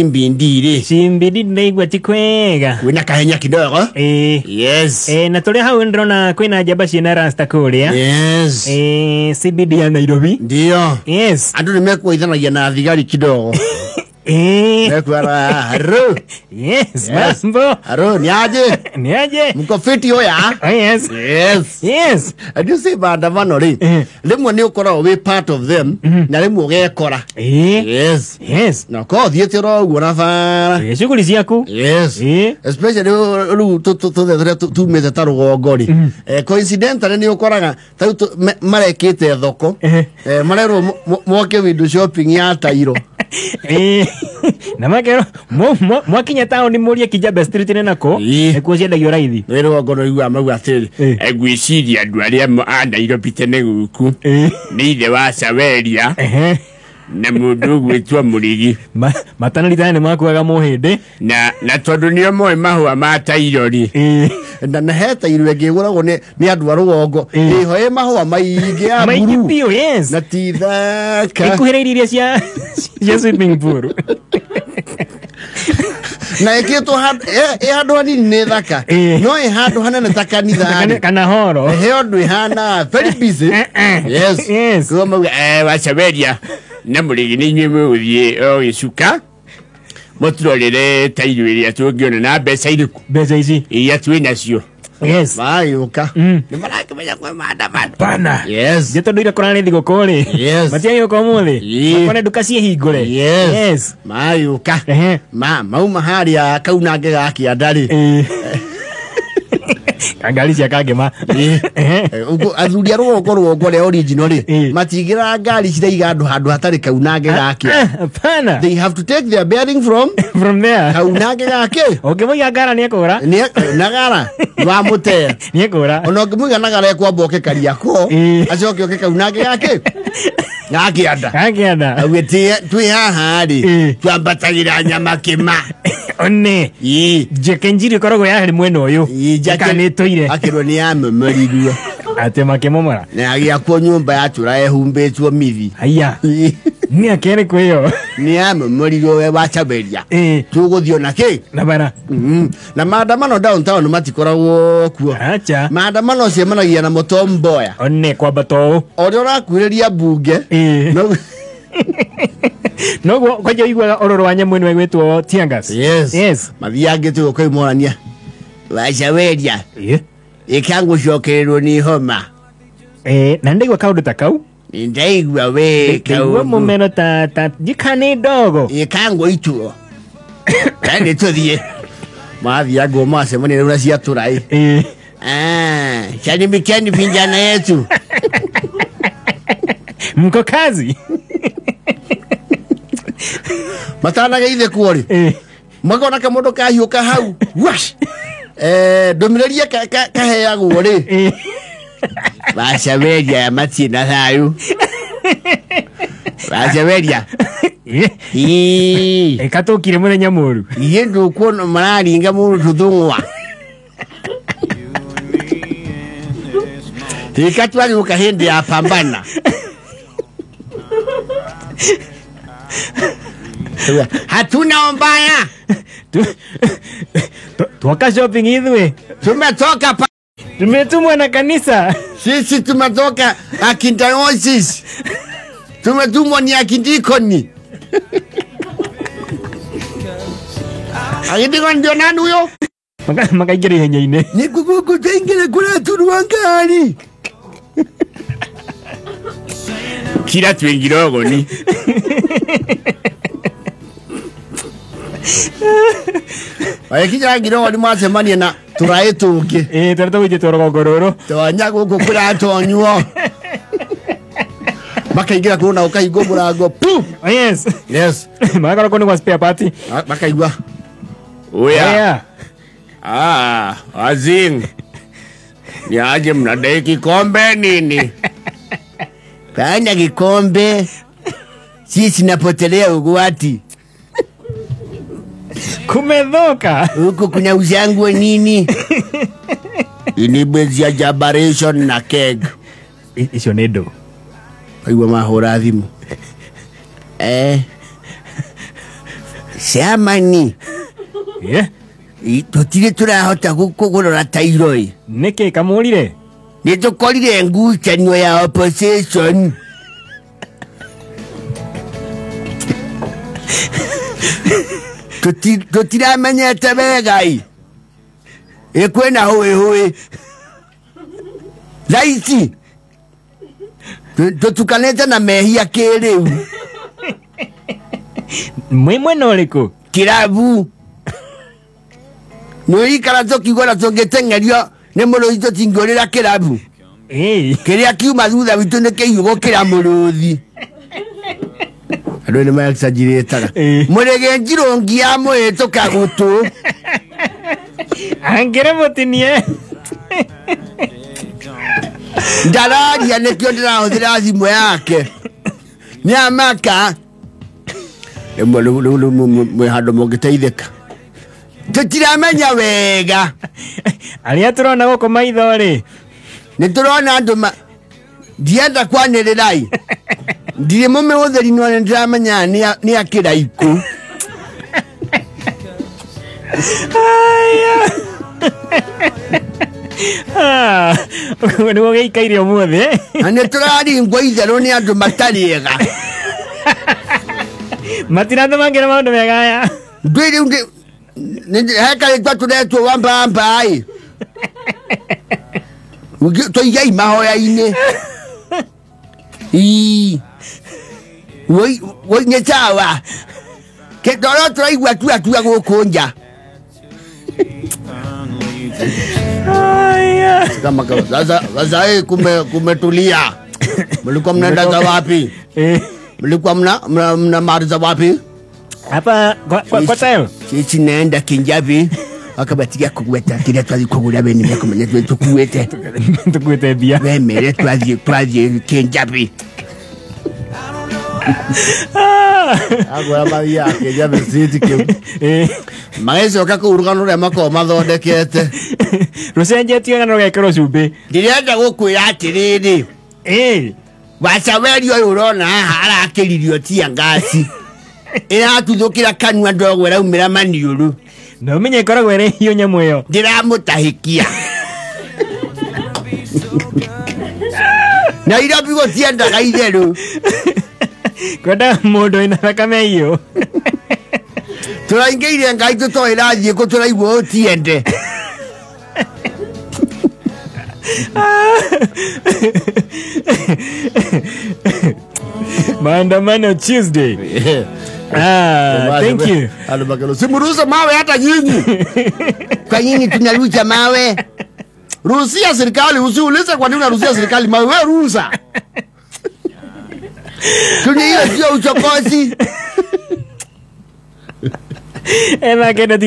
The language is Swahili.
Mbindire. Simbidi ndaigwa tikwega. Wina kahenya kidogo? Yes. Na tole hao ndrona kwina jaba ciana rasta kuria. Yes. CBD ya Nairobi. Ndio. Yes. Andu nimekuithanagia na thigari kidogo. Mekwara haro. Yes. Mambo. Haro niaje? Mko fiti hoya? Yes. Yes. Adu se maandamano ri. Rimwe ni ukora we part of them na rimwe ugekora. Yes. Na ko thiete ro guona bara. Shughuli ciaku. Yes. Especially ru tu meze tarugongori. Coincidentally ni ukoraga tau marekite thoko. Marero moke window shopping ya Tairo. Na makero mwakinya town murie Kijabe street nako ekuo ciendagio raithi rero ngono igwa mau atiri egwiciria andu aria Nairobi tene guku ni ithe wa Saweria na mundu gwitwa Murigi matanarita ne makwaga muhinde na tondu nio moe mahua ma Tairori na heta irwe ngiguragwo ni andu a rugongo iho mahua maingi ya buru pio yes na tithaka ikuhiriria cia swimming pool na ikito handu hanini ni thaka no handu hanene ta kanitha kana horo handu ihana very busy yes kuma wa Saweria na Murigi ni nywe uthie o icuka moturorere Tairo iria tungiona na mbeca ici iya twina cio yes mayuka ni marakimenya kwa maandamano pana yes jeto ndira korane thigokore yes matiayo ko muthi kone duka cie hingure yes mayuka mau maharia kaunange gaki andari kangali cia kangema athuri rugongo le original matigira ngari ciraiga andu handu hatari kaunange gaki pana they have to take their bearing from there kaunange gaki ongemuiga ngara ni ekura nagara wa mute ni ekura ono ngemuiga nagara ekwamba okekaria ko acoke oke kaunange gaki ngakianda agwetie twi haha ri twambatagira nyama kima one jekenjiri korogo ya mweno uyu jakanitoire akirwo ni amemeririo ate makemomora na agiakwo nyumba ya tura ehumbetwo mithi aya ni akere kweyo ni amemeririo we wa Saweria tuguthio na ki na bara na maandamano downtown matikoragwo kuo acha maandamano cemanagia na Mutomboya one kwamba to ori urakuhiriria bunge no kwaje igwa ororo wanya mwenu wegwetwo Tiangas yes mathiange tu ko imorania wa Saweria ikangu cokererwo ni homa na ndigwa kaundu takau ndaigwa we kaundu mumeno ta jikani dogo ikangu ituo kandi tuthie mathiango macemania rura cia turai chani mikeni vijana yetu mko kazi matana geithe kuori magona kamundu kahiuka hau wash ndomireria kaheagwo ri ba Saweria matina thayu ba Saweria katukire murenya muru iye ndukuona mararinga mundu tuthungwa tikatwari ukahindi ya pambana hatuna ombaya tuwaka shopping idwe tumetoka tumetumwa na kanisa sisi tumetoka akintaosis tumetumwa ni akindikoni akindikoni ndio nani huyo makaigere henyaine ni kukuku tengere kula turuangani kila twingirogo ni Aikija ngiro ni macemania na turai tungi tarata wije torogororo twanya guku kura tonywo makaingira kuna ukaingo murango pu yes makara koni kwa spare party makaigwa oya azing niaje mnadai kikombe nini kanya kikombe sisi napotelea ugwati kumedhoka huko kuna uzangu nini inibezia jabaration na keg icio nedo aigwa mahora thimu Shamani. Yeah. Tutire turahota gukugurora tairoi. Niki kamurire. Nitukorire ngucanio ya opposition. Tutiramanyete wegai. Ekwena hui. Laiti. Tutukanete na mehia kiriu. Mwena uriku? Kirabu. Nui karato kigora tũngĩteng'erio nĩ mũrũthi tũtingĩũrĩra kĩrabu. Kĩrĩa kiuma thutha witũ nĩ kĩiyũgwo kĩra mũrũthi. Andũ nĩ ma-exaggerate-aga. Mũrĩgĩ njirũngi ya mũhĩtũka gũtũ. Angĩre mũtinie. Ndararia nĩkĩo ndĩrahũthĩra thimũ yake. Nĩamaka. Mwĩ handũ mũngĩteithĩka. Tutiramenya wega. Aria turona gũkũ maitho-rĩ. Nĩtũrona andũ ndienda kwanĩrĩrai. Ndirĩ mũmĩhũthĩri no nĩndĩramenya nĩ a kĩraiku. Nĩguo gĩikaire ũmũthĩ. Na nĩtũraringwo itherũ nĩ andũ matarĩ ega. Matiratũmangĩra maũndũ mega aya. Ndwĩrĩ hekarĩtwa tũretwo wamba-ĩ. Tũigai mahoya-inĩ. Nĩ sawa. Kĩtoro tũraigua tuatua gũkũ nja. Sasa kumetulia. Mlikuwa mnaenda wapi? Mlikuwa mnamaliza wapi? Hapa kwa tayo. Sisi naenda Kinjabi. Akabatikia kugweta kile twazi kugula beni yako mwenye tukuwete. Tukuwete bia. Wemere twazi Kinjabi. Agora Maria Kinjabi city ke. Maisha kako urugano rya mako mathondekete. Rucenjetie ngano gekero cumbi. Ndirenda gukwira atiriri. Wacaweri uyu urona haha arakiririo tia ngasi. Ĩratuthũkĩra kanua ndogo ĩraumĩra maniũrũ. Na ũmenye ĩkoragwo ĩrĩ hiũ nyamũ ĩyo. Ndĩramũtahikia. Nairobi gũtiendaga itherũ. Kwenda mũndũ wĩna thakame hiũ. Tũraingĩire Ngai tũtoĩ rathiĩ kũ tũraigua ũtiende. Maandamano Tuesday. Thank you. Simuruhusu mawe hata nyinyi. Kwa nini tunarusha mawe? Ruhusia serikali, usiulize kwa nini unaruhusia serikali mawe, wewe ruhusa. Hiyo sio uchokozi. Ema kenda